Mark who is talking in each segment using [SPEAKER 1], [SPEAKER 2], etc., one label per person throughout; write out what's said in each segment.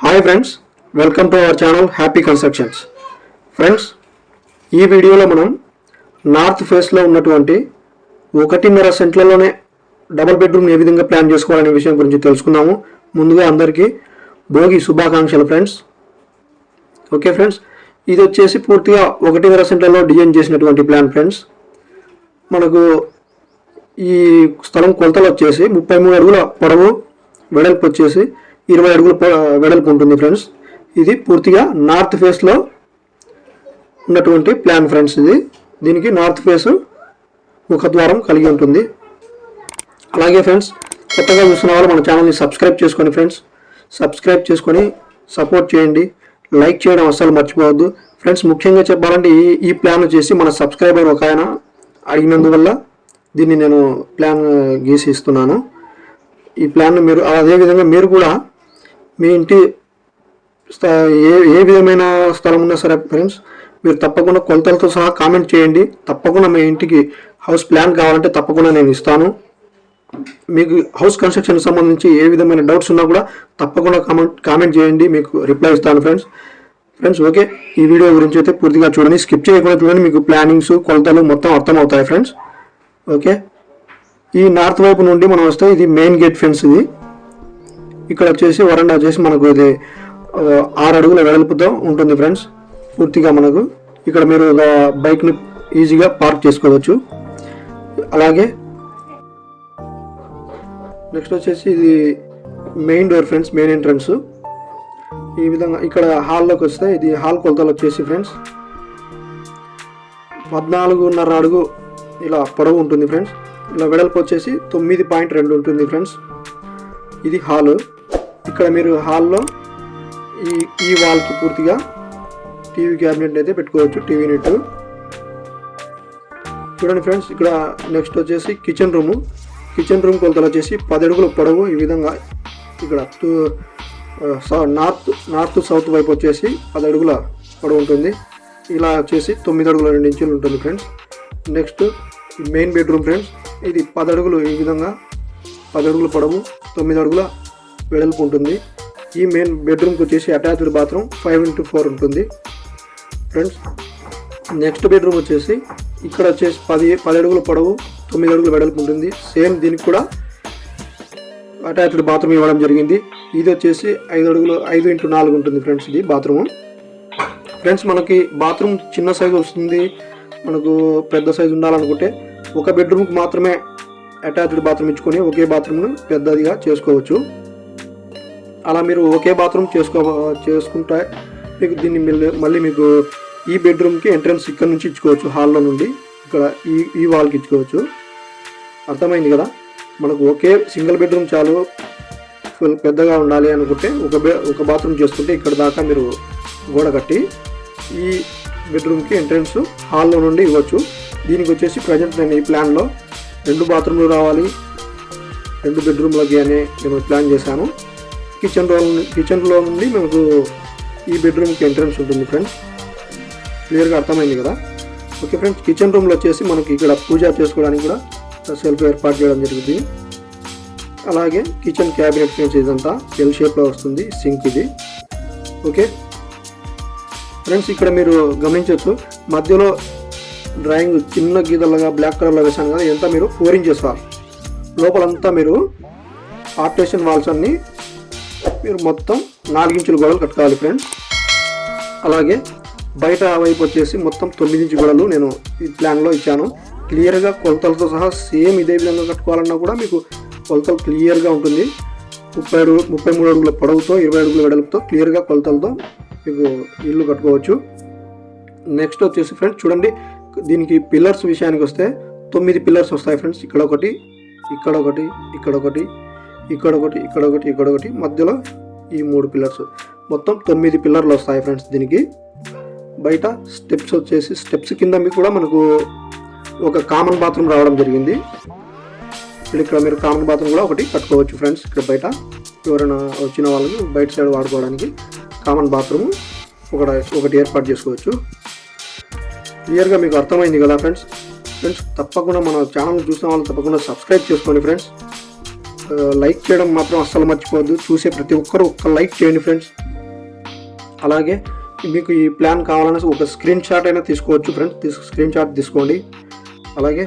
[SPEAKER 1] Hi friends, welcome to our channel happy constructions. Friends, ఈ వీడియోలో మనం నార్త్ ఫేస్లో ఉన్నటువంటి 1.5 సెంట్లలోనే డబుల్ బెడ్రూమ్ ఏ విధంగా ప్లాన్ చేసుకోవాలనే విషయం గురించి తెలుసుకున్నాము. ముందుగా అందరికీ భోగి శుభాకాంక్షలు ఫ్రెండ్స్. ఓకే ఫ్రెండ్స్, ఇది వచ్చేసి పూర్తిగా 1.5 సెంట్లలో డిజైన్ చేసినటువంటి ప్లాన్ ఫ్రెండ్స్. మనకు ఈ స్థలం కొలతలు వచ్చేసి 33 అడుగుల పొడవు, వెడల్పు వచ్చేసి 20 అడుగుల వెడల్పు ఉంటుంది ఫ్రెండ్స్. ఇది పూర్తిగా నార్త్ ఫేస్లో ఉన్నటువంటి ప్లాన్ ఫ్రెండ్స్. దీనికి నార్త్ ఫేస్ ముఖద్వారం కలిగి ఉంటుంది. అలాగే ఫ్రెండ్స్, కొత్తగా చూస్తున్న వాళ్ళు మన ఛానల్ని సబ్స్క్రైబ్ చేసుకోండి ఫ్రెండ్స్. సబ్స్క్రైబ్ చేసుకొని సపోర్ట్ చేయండి. లైక్ చేయడం అస్సలు మర్చిపోవద్దు ఫ్రెండ్స్. ముఖ్యంగా చెప్పాలంటే ఈ ప్లాన్ వచ్చేసి మన సబ్స్క్రైబర్ ఒక ఆయన అడిగినందువల్ల దీన్ని నేను ప్లాన్ గీసి ఇస్తున్నాను. ఈ ప్లాన్ మీరు అదేవిధంగా మీరు కూడా మీ ఇంటి ఏ విధమైన స్థలం ఉన్నా సరే ఫ్రెండ్స్, మీరు తప్పకుండా కొలతలతో సహా కామెంట్ చేయండి. తప్పకుండా మీ ఇంటికి హౌస్ ప్లాన్ కావాలంటే తప్పకుండా నేను ఇస్తాను. మీకు హౌస్ కన్స్ట్రక్షన్కి సంబంధించి ఏ విధమైన డౌట్స్ ఉన్నా కూడా తప్పకుండా కామెంట్ చేయండి, మీకు రిప్లై ఇస్తాను ఫ్రెండ్స్. ఓకే, ఈ వీడియో గురించి అయితే పూర్తిగా చూడండి, స్కిప్ చేయకుండా చూడండి. మీకు ప్లానింగ్స్, కొలతలు మొత్తం అర్థమవుతాయి ఫ్రెండ్స్. ఓకే, ఈ నార్త్ వైపు నుండి మనం వస్తే ఇది మెయిన్ గేట్ ఫెన్స్. ఇది ఇక్కడ వచ్చేసి వరండా వచ్చేసి మనకు ఇది 6 అడుగుల వెడల్పుతో ఉంటుంది ఫ్రెండ్స్. పూర్తిగా మనకు ఇక్కడ మీరు బైక్ని ఈజీగా పార్క్ చేసుకోవచ్చు. అలాగే నెక్స్ట్ వచ్చేసి ఇది main door friends, main entrance. ఈ విధంగా ఇక్కడ హాల్లోకి వస్తే ఇది హాల్ కొలతలు వచ్చేసి ఫ్రెండ్స్ 14.5 అడుగు ఇలా పొడవు ఉంటుంది ఫ్రెండ్స్. ఇలా వెడల్పు వచ్చేసి 9.2 ఉంటుంది ఫ్రెండ్స్. ఇది హాలు. ఇక్కడ మీరు హాల్లో ఈ వాల్కి పూర్తిగా టీవీ క్యాబినెట్ అయితే పెట్టుకోవచ్చు, టీవీ యూనిట్. చూడండి ఫ్రెండ్స్, ఇక్కడ నెక్స్ట్ వచ్చేసి కిచెన్ రూమ్ కొలతలు వచ్చేసి 10 అడుగుల పొడవు. ఈ విధంగా ఇక్కడ నార్త్ సౌత్ వైపు వచ్చేసి 10 అడుగుల పొడవు ఉంటుంది. ఇలా వచ్చేసి 9 అడుగుల 2 ఇంచులు ఉంటుంది friends. Next main bedroom friends, ఇది 10 అడుగులు. ఈ విధంగా 10 అడుగుల పొడవు, 9 అడుగుల వెడల్పు ఉంటుంది. ఈ మెయిన్ బెడ్రూమ్కి వచ్చేసి అటాచ్డ్ బాత్రూమ్ 5x4 ఉంటుంది ఫ్రెండ్స్. నెక్స్ట్ బెడ్రూమ్ వచ్చేసి ఇక్కడ వచ్చేసి 10 అడుగుల పొడవు, 9 అడుగుల వెడల్పు ఉంటుంది. సేమ్ దీనికి కూడా అటాచ్డ్ బాత్రూమ్ ఇవ్వడం జరిగింది. ఇది వచ్చేసి 5x4 ఉంటుంది ఫ్రెండ్స్. ఇది బాత్రూమ్ ఫ్రెండ్స్. మనకి బాత్రూమ్ చిన్న సైజు వస్తుంది, మనకు పెద్ద సైజు ఉండాలనుకుంటే ఒక బెడ్రూమ్కి మాత్రమే అటాచ్డ్ బాత్రూమ్ ఇచ్చుకొని ఒకే బాత్రూమ్ను పెద్దదిగా చేసుకోవచ్చు. అలా మీరు ఒకే బాత్రూమ్ చేసుకుంటే మీకు దీన్ని మళ్ళీ మీకు ఈ బెడ్రూమ్కి ఎంట్రన్స్ ఇక్కడ నుంచి ఇచ్చుకోవచ్చు, హాల్లో నుండి ఇక్కడ ఈ వాల్కి ఇచ్చుకోవచ్చు. అర్థమైంది కదా. మనకు ఒకే సింగిల్ బెడ్రూమ్ చాలు, ఫుల్ పెద్దగా ఉండాలి అనుకుంటే ఒక బాత్రూమ్ చేసుకుంటే ఇక్కడ దాకా మీరు గోడ కట్టి ఈ బెడ్రూమ్కి ఎంట్రన్స్ హాల్లో నుండి ఇవ్వచ్చు. దీనికి వచ్చేసి ప్రజెంట్ నేను ఈ ప్లాన్లో 2 బాత్రూమ్లు రావాలి, 2 బెడ్రూమ్లకి అని నేను ప్లాన్ చేశాను. కిచెన్లో నుండి మనకు ఈ బెడ్రూమ్కి ఎంట్రన్స్ ఉంటుంది ఫ్రెండ్స్. క్లియర్గా అర్థమైంది కదా. ఓకే ఫ్రెండ్స్, కిచెన్ రూమ్లో వచ్చేసి మనకి ఇక్కడ పూజ చేసుకోవడానికి కూడా సెల్ఫ్ ఏర్పాటు చేయడం జరుగుతుంది. అలాగే కిచెన్ క్యాబినెట్ ఫ్రెండ్స్, ఇదంతా ఎల్ షేప్లో వస్తుంది, సింక్ ఇది. ఓకే ఫ్రెండ్స్, ఇక్కడ మీరు గమనించవచ్చు మధ్యలో డ్రాయింగ్ చిన్న గీతలుగా బ్లాక్ కలర్లో వేసాను కదా, ఇదంతా మీరు 4 ఇంచెస్ వాల్. లోపలంతా మీరు పార్టీషన్ వాల్స్ అన్ని మీరు మొత్తం 4 ఇంచుల గోడలు కట్టుకోవాలి ఫ్రెండ్స్. అలాగే బయట వైపు వచ్చేసి మొత్తం 9 ఇంచు గోడలు నేను ఈ ప్లాన్లో ఇచ్చాను. క్లియర్గా కొలతలతో సహా సేమ్ ఇదే విధంగా కట్టుకోవాలన్నా కూడా మీకు కొలతలు క్లియర్గా ఉంటుంది. 33 అడుగుల పొడవుతో 20 అడుగుల వెడల్పుతో క్లియర్గా కొలతలతో మీకు ఇల్లు కట్టుకోవచ్చు. నెక్స్ట్ వచ్చేసి ఫ్రెండ్స్ చూడండి, దీనికి పిల్లర్స్ విషయానికి వస్తే 9 పిల్లర్స్ వస్తాయి ఫ్రెండ్స్. ఇక్కడ ఒకటి, ఇక్కడ ఒకటి, ఇక్కడ ఒకటి, ఇక్కడ ఒకటి, ఇక్కడ ఒకటి, ఇక్కడ ఒకటి, మధ్యలో ఈ 3 పిల్లర్స్, మొత్తం 9 పిల్లర్లు వస్తాయి ఫ్రెండ్స్. దీనికి బయట స్టెప్స్ వచ్చేసి స్టెప్స్ కింద మీకు కూడా మనకు ఒక కామన్ బాత్రూమ్ రావడం జరిగింది. ఇక్కడ మీరు కామన్ బాత్రూమ్ కూడా ఒకటి కట్టుకోవచ్చు ఫ్రెండ్స్. ఇక్కడ బయట ఎవరైనా వచ్చిన వాళ్ళకి బయట సైడ్ వాడుకోవడానికి కామన్ బాత్రూమ్ ఒకటి ఏర్పాటు చేసుకోవచ్చు. క్లియర్గా మీకు అర్థమైంది కదా ఫ్రెండ్స్. తప్పకుండా మన ఛానల్ చూసిన వాళ్ళు తప్పకుండా సబ్స్క్రైబ్ చేసుకోండి ఫ్రెండ్స్. లైక్ చేయడం మాత్రం అస్సలు మర్చిపోవద్దు. చూసే ప్రతి ఒక్కరు ఒక్క లైక్ చేయండి ఫ్రెండ్స్. అలాగే మీకు ఈ ప్లాన్ కావాలన్నా ఒక స్క్రీన్ షాట్ అయినా తీసుకోవచ్చు ఫ్రెండ్స్, స్క్రీన్ షాట్ తీసుకోండి. అలాగే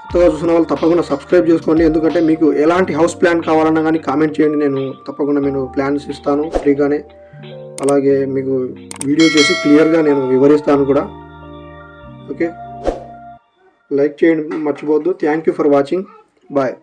[SPEAKER 1] కొత్తగా చూసిన వాళ్ళు తప్పకుండా సబ్స్క్రైబ్ చేసుకోండి, ఎందుకంటే మీకు ఎలాంటి హౌస్ ప్లాన్ కావాలన్నా కానీ కామెంట్ చేయండి, నేను తప్పకుండా నేను ప్లాన్స్ ఇస్తాను ఫ్రీగానే. అలాగే మీకు వీడియో చేసి క్లియర్గా నేను వివరిస్తాను కూడా. ఓకే, లైక్ చేయండి మర్చిపోవద్దు. Thank you for watching. Bye.